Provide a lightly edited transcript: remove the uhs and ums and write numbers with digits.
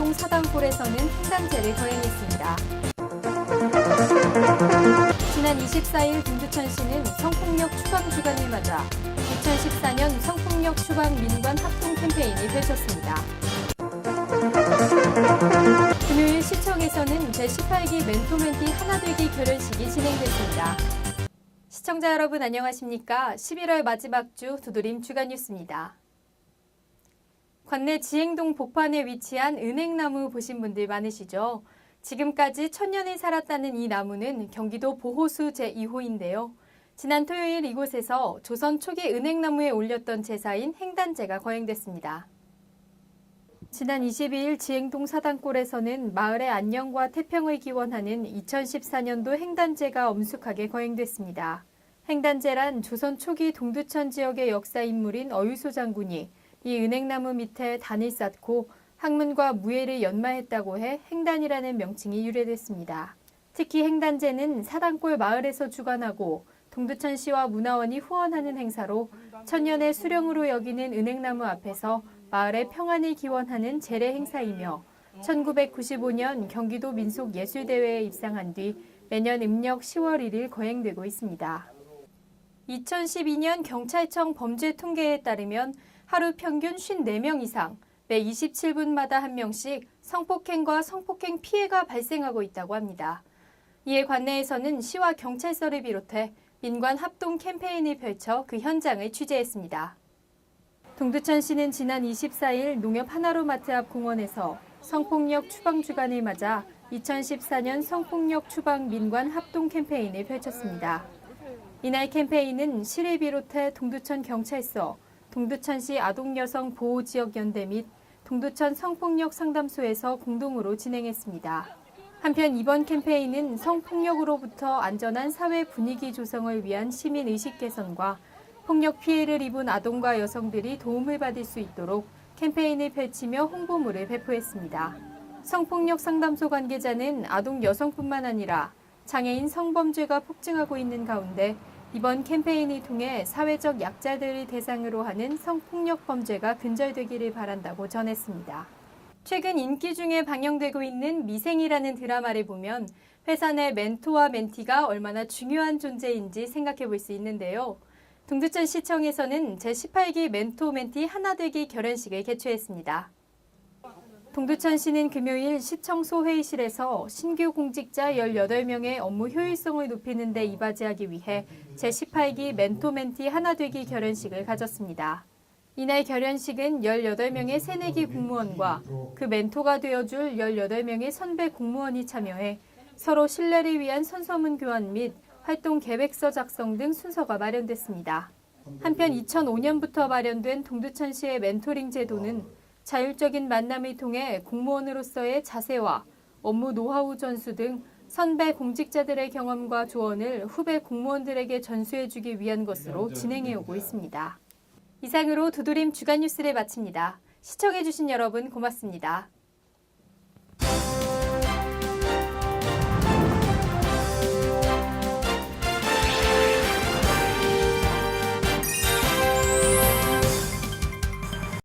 지행동 사당골에서는 횡단제를 거행했습니다. 지난 24일 동두천시는 성폭력 추방 주간을 맞아 2014년 성폭력 추방 민관 합동 캠페인을 펼쳤습니다. 금요일 시청에서는 제18기 멘토멘티 하나되기 결연식이 진행됐습니다. 시청자 여러분 안녕하십니까? 11월 마지막 주 두드림 주간뉴스입니다. 관내 지행동 복판에 위치한 은행나무 보신 분들 많으시죠? 지금까지 1000년이 살았다는 이 나무는 경기도 보호수 제2호인데요. 지난 토요일 이곳에서 조선 초기 은행나무에 올렸던 제사인 횡단제가 거행됐습니다. 지난 22일 지행동 사당골에서는 마을의 안녕과 태평을 기원하는 2014년도 횡단제가 엄숙하게 거행됐습니다. 횡단제란 조선 초기 동두천 지역의 역사 인물인 어유소 장군이 이 은행나무 밑에 단을 쌓고 학문과 무예를 연마했다고 해 횡단이라는 명칭이 유래됐습니다. 특히 횡단제는 사당골 마을에서 주관하고 동두천시와 문화원이 후원하는 행사로 천년의 수령으로 여기는 은행나무 앞에서 마을의 평안을 기원하는 제례 행사이며 1995년 경기도 민속예술대회에 입상한 뒤 매년 음력 10월 1일 거행되고 있습니다. 2012년 경찰청 범죄 통계에 따르면 하루 평균 54명 이상, 매 27분마다 1명씩 성폭행과 성폭행 피해가 발생하고 있다고 합니다. 이에 관내에서는 시와 경찰서를 비롯해 민관 합동 캠페인을 펼쳐 그 현장을 취재했습니다. 동두천시는 지난 24일 농협 하나로마트 앞 공원에서 성폭력 추방 주간을 맞아 2014년 성폭력 추방 민관 합동 캠페인을 펼쳤습니다. 이날 캠페인은 시를 비롯해 동두천 경찰서, 동두천시 아동여성 보호지역연대 및 동두천 성폭력 상담소에서 공동으로 진행했습니다. 한편 이번 캠페인은 성폭력으로부터 안전한 사회 분위기 조성을 위한 시민의식 개선과 폭력 피해를 입은 아동과 여성들이 도움을 받을 수 있도록 캠페인을 펼치며 홍보물을 배포했습니다. 성폭력 상담소 관계자는 아동 여성뿐만 아니라 장애인 성범죄가 폭증하고 있는 가운데 이번 캠페인을 통해 사회적 약자들을 대상으로 하는 성폭력 범죄가 근절되기를 바란다고 전했습니다. 최근 인기 중에 방영되고 있는 미생이라는 드라마를 보면 회사 내 멘토와 멘티가 얼마나 중요한 존재인지 생각해 볼 수 있는데요. 동두천시청에서는 제18기 멘토 멘티 하나되기 결연식을 개최했습니다. 동두천시는 금요일 시청소 회의실에서 신규 공직자 18명의 업무 효율성을 높이는 데 이바지하기 위해 제18기 멘토 멘티 하나되기 결연식을 가졌습니다. 이날 결연식은 18명의 새내기 공무원과 그 멘토가 되어줄 18명의 선배 공무원이 참여해 서로 신뢰를 위한 선서문 교환 및 활동 계획서 작성 등 순서가 마련됐습니다. 한편 2005년부터 마련된 동두천시의 멘토링 제도는 자율적인 만남을 통해 공무원으로서의 자세와 업무 노하우 전수 등 선배 공직자들의 경험과 조언을 후배 공무원들에게 전수해주기 위한 것으로 진행해오고 있습니다. 이상으로 두드림 주간 뉴스를 마칩니다. 시청해주신 여러분 고맙습니다.